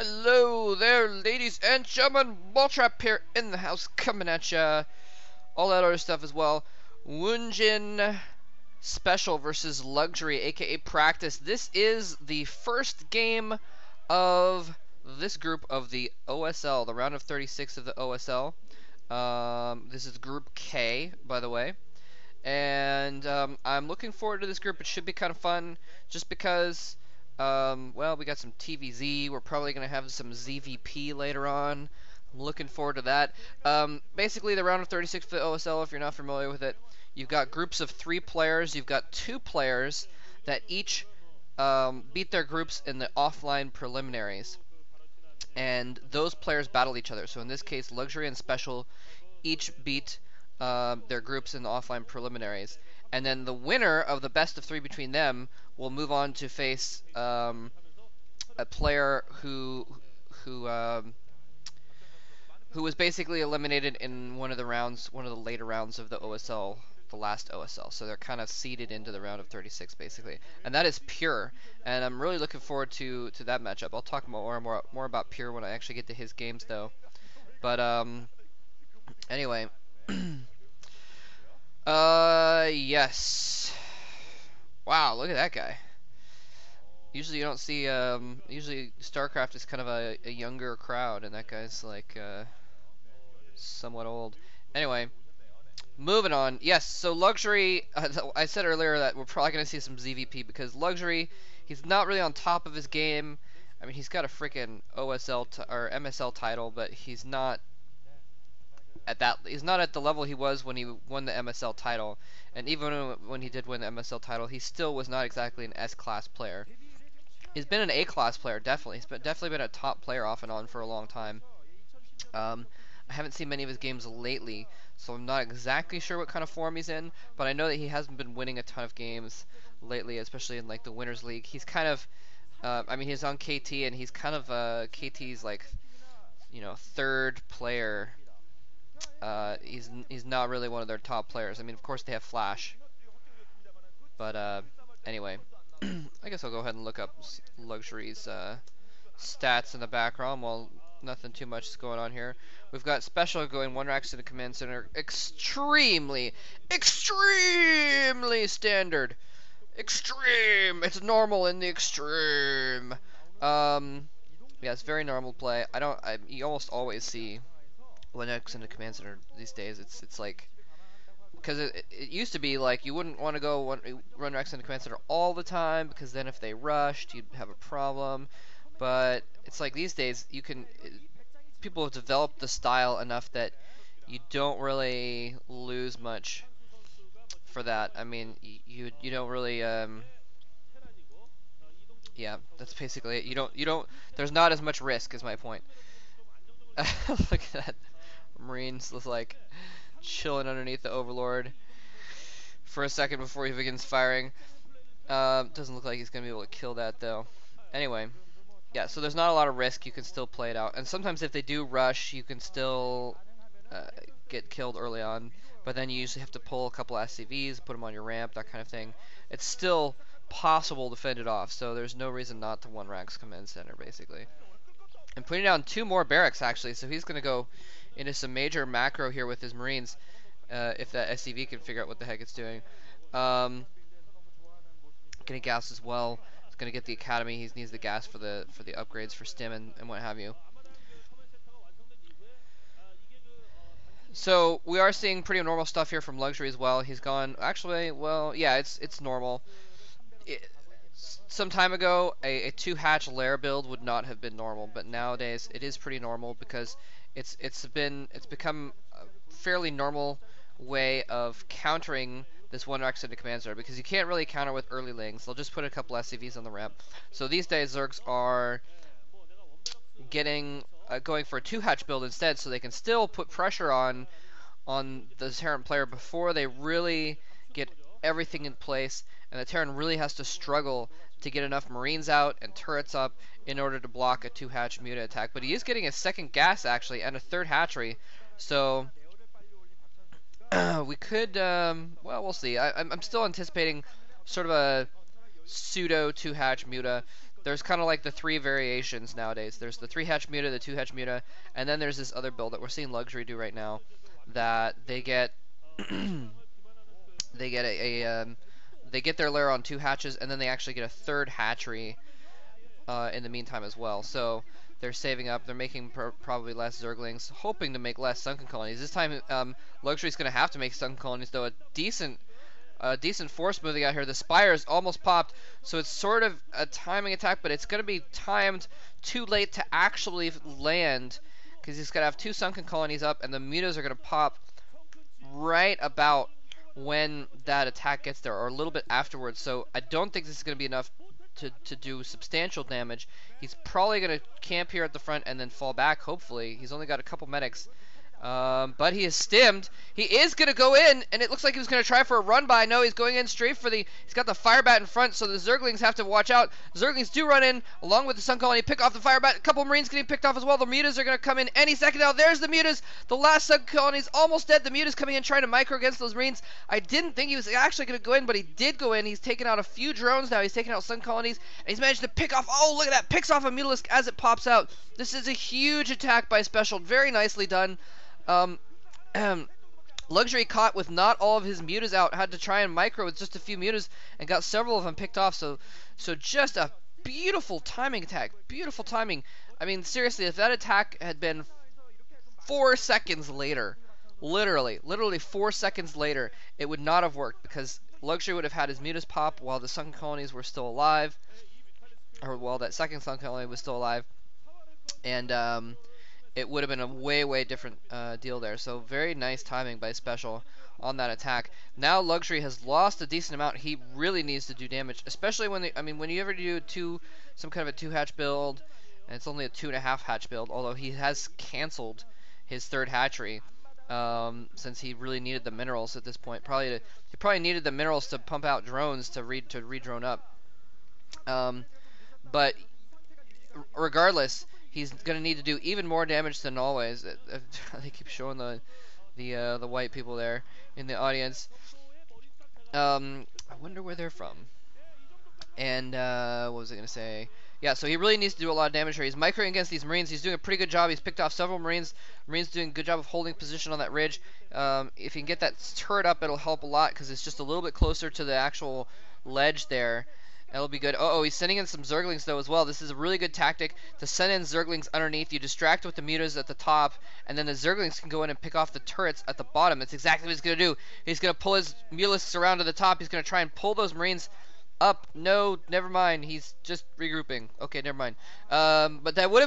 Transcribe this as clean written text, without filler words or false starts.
Hello there, ladies and gentlemen. Balltrap here in the house, coming at ya. All that other stuff as well. WoongJin Special versus Luxury, aka Practice. This is the first game of this group of the OSL, the round of 36 of the OSL. This is Group K, by the way. And I'm looking forward to this group. It should be kind of fun, just because, well, we got some TVZ. We're probably going to have some ZVP later on. I'm looking forward to that. Basically, the round of 36 for the OSL, if you're not familiar with it, you've got groups of 3 players. You've got 2 players that each beat their groups in the offline preliminaries. And those players battle each other. So in this case, Luxury and Special each beat their groups in the offline preliminaries, and then the winner of the best of 3 between them will move on to face a player who was basically eliminated in one of the later rounds of the OSL, the last OSL. So they're kind of seeded into the round of 36 basically, and that is Pure. And I'm really looking forward to that matchup. I'll talk more about Pure when I actually get to his games though. But anyway. Yes. Wow, look at that guy. Usually you don't see, usually StarCraft is kind of a younger crowd, and that guy's like, somewhat old. Anyway, moving on. Yes, so Luxury, I said earlier that we're probably going to see some ZVP, because Luxury, he's not really on top of his game. I mean, he's got a freaking OSL or MSL title, but he's not he's not at the level he was when he won the MSL title. And even when he did win the MSL title, he still was not exactly an S-class player. He's been an A-class player, definitely. He's definitely been a top player off and on for a long time. I haven't seen many of his games lately, so I'm not exactly sure what kind of form he's in, but I know that he hasn't been winning a ton of games lately, especially in like the Winners League. He's kind of, I mean, he's on KT, and he's kind of KT's like, you know, 3rd player. He's not really one of their top players. I mean, of course they have Flash, but anyway, I guess I'll go ahead and look up Luxury's stats in the background while nothing too much is going on here. We've got Special going 1 racks to the command center, extremely standard, extreme. It's normal in the extreme. Yeah, it's very normal play. You almost always see 1x in the command center these days. It's like, because it used to be like you wouldn't want to go run Rex in the command center all the time, because then if they rushed, you'd have a problem. But it's like these days people have developed the style enough that you don't really lose much for that. I mean, you don't really yeah, that's basically it. You don't there's not as much risk, is my point. Look at that. Marines was like chilling underneath the Overlord for a second before he begins firing. Doesn't look like he's gonna be able to kill that though. Anyway, yeah, so there's not a lot of risk. You can still play it out, and sometimes if they do rush, you can still get killed early on, but then you usually have to pull a couple SCVs, put them on your ramp, that kind of thing. It's still possible to fend it off, so there's no reason not to 1-rax command center basically. And putting down 2 more barracks actually, so he's gonna go into some major macro here with his Marines, if that SCV can figure out what the heck it's doing. Getting gas as well. He's gonna get the academy. He needs the gas for the upgrades for stim and what have you. So we are seeing pretty normal stuff here from Luxury as well. He's gone, actually, well, yeah, it's normal. Some time ago, a 2-hatch lair build would not have been normal, but nowadays it is pretty normal, because it's become a fairly normal way of countering this 1-rax into command center, because you can't really counter with early lings. They'll just put a couple SCVs on the ramp. So these days Zergs are going for a 2-hatch build instead, so they can still put pressure on the Terran player before they really get everything in place, and the Terran really has to struggle to get enough Marines out and turrets up in order to block a 2-hatch muta attack. But he is getting a 2nd gas actually, and a 3rd hatchery, so we could, well, we'll see. I'm still anticipating sort of a pseudo 2-hatch muta. there's kind of like the 3 variations nowadays. There's the 3 hatch muta, the 2 hatch muta, and then there's this other build that we're seeing Luxury do right now, that they get they get they get their lair on 2 hatches, and then they actually get a 3rd hatchery in the meantime as well. So they're saving up. They're making probably less Zerglings, hoping to make less sunken colonies. This time, Luxury's going to have to make sunken colonies, though. A decent force moving out here. The Spires almost popped, so it's sort of a timing attack, but it's going to be timed too late to actually land, because he's going to have 2 sunken colonies up, and the mutas are going to pop right about when that attack gets there, or a little bit afterwards. So I don't think this is going to be enough to do substantial damage. He's probably going to camp here at the front and then fall back, hopefully. He's only got a couple medics. But he is stimmed. He is going to go in, and it looks like he was going to try for a run by. No, he's going in straight for he's got the fire bat in front, so the Zerglings have to watch out. Zerglings do run in, along with the Sun Colony, pick off the fire bat. A couple Marines getting picked off as well. The mutas are going to come in any second now. There's the mutas. The last Sun Colony is almost dead. The mutas coming in, trying to micro against those Marines. I didn't think he was actually going to go in, but he did go in. He's taken out a few drones now. He's taken out Sun Colonies, and he's managed to pick off. Oh, look at that. Picks off a Mutalisk as it pops out. This is a huge attack by Special. Very nicely done. Luxury caught with not all of his mutas out, had to try and micro with just a few mutas, and got several of them picked off. So just a beautiful timing attack. Beautiful timing. I mean, seriously, if that attack had been 4 seconds later, literally 4 seconds later, it would not have worked, because Luxury would have had his mutas pop while the sunken colonies were still alive, or while that second sunken colony was still alive, and it would have been a way different deal there. So very nice timing by Special on that attack. Now Luxury has lost a decent amount. He really needs to do damage, especially when when you ever do some kind of a 2 hatch build, and it's only a 2.5 hatch build, although he has canceled his 3rd hatchery since he really needed the minerals at this point. He probably needed the minerals to pump out drones to re-drone up. But regardless, he's going to need to do even more damage than always. They keep showing the white people there in the audience. I wonder where they're from. And what was I going to say? Yeah, so he really needs to do a lot of damage here. He's microing against these Marines. He's doing a pretty good job. He's picked off several Marines. Marines doing a good job of holding position on that ridge. If he can get that turret up, it'll help a lot, because it's just a little bit closer to the actual ledge there. That'll be good. Oh, he's sending in some Zerglings, though, as well. This is a really good tactic to send in Zerglings underneath. You distract with the mutas at the top, and then the Zerglings can go in and pick off the turrets at the bottom. That's exactly what he's going to do. He's going to pull his Mutalisks around to the top. He's going to try and pull those Marines up. No, never mind. He's just regrouping. Okay, never mind. But that would have been